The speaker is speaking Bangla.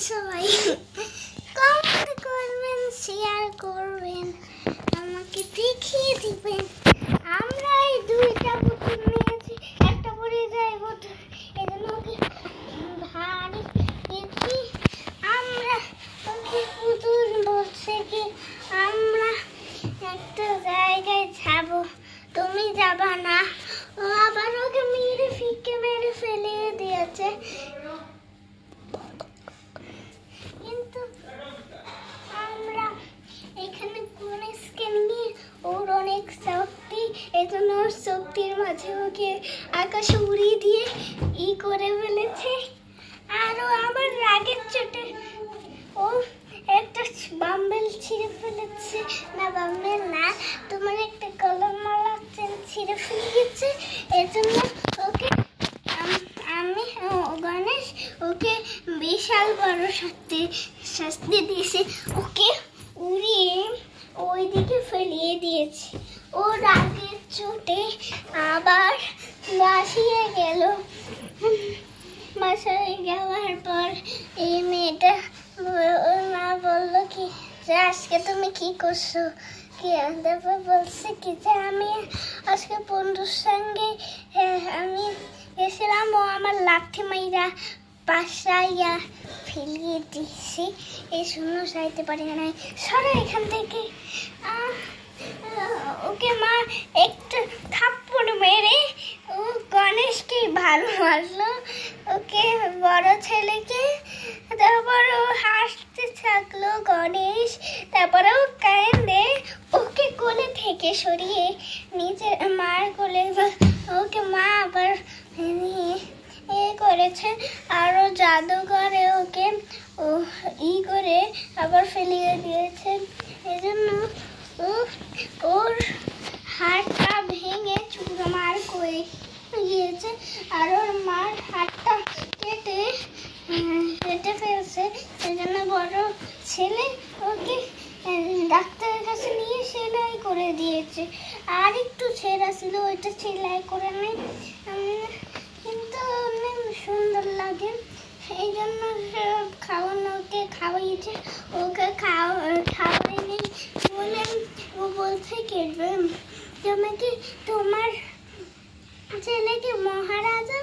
সবাই কমেন্ট করবেন, শেয়ার করবেন, আমাকে দেখিয়ে দিবেন। আমরা এই দুইটা পুতুল নিয়েছি, একটা পরে যায় পুতুল, এজন্য ওকে ভারী দিয়েছি। আমরা ওকে পুতুল বলছে কি আমরা একটা জায়গায় যাব, তুমি যাবা না। ও আবার ওকে মেরে ফিকে মেরে ফেলে দিয়েছে। কিন্তু আমরা এখানে গণেশকে নিয়ে, ওর অনেক শক্তি, এজন্য ওর শক্তির মাঝে ওকে আকাশে উড়িয়ে দিয়ে করে ফেলেছে। আর ও আমার রাগের চোটে ও একটা বাম্বেল ছিঁড়ে ফেলেছে। না বাম্বেল না, তোমার একটা কলম মালা ছিঁড়ে ফেলে গেছে। এজন্য ওকে আমি গণেশ ওকে বিশাল বড় শাস্তি দিয়েছে, ওকে উড়িয়ে ওইদিকে ফেলিয়ে দিয়েছে। ও রাগের চোটে আবার বাসিয়ে গেল। বাসায় যাওয়ার পর এই মেয়েটা ওর মা বললো কি যে আজকে তুমি কি করছো, কি তারপর বলছে কি যে আমি আজকে বন্ধুর সঙ্গে আমি গেছিলাম, ও আমার লাঠি মাইরা বাসাইয়া ফেলিয়ে দিয়েছি। এই শূন্য চাইতে পারি না, সরো এখান থেকে। ওকে মা একটা থাপ্পড় মেরে ও গণেশকে ভালো মারলো, ওকে বড় ছেলেকে। তারপর ও হাসতে থাকলো গণেশ। তারপরে ও কাঁদে ওকে কোলে থেকে সরিয়ে নিজের মার কোলে ওকে মা আবার করেছে। আরো জাদুঘরে ওকে করে আবার ফেলিয়ে দিয়েছে। এজন্য ওর হাতটা ভেঙে চুরমার করে গিয়েছে। আর ওর মার হাতটা কেটে ফেলছে। সেজন্য বড় ছেলে ওকে ডাক্তারের কাছে নিয়ে সেলাই করে দিয়েছে। আর একটু ছেঁড়া ছিল, ওইটা সেলাই করে নেই, কিন্তু অনেক সুন্দর লাগে। এই জন্য ওকে খাওয়াইছে। ওকে খাওয়াইনি বলে ও বলছে কেটবে, তুমি কি তোমার ছেলেকে মহারাজা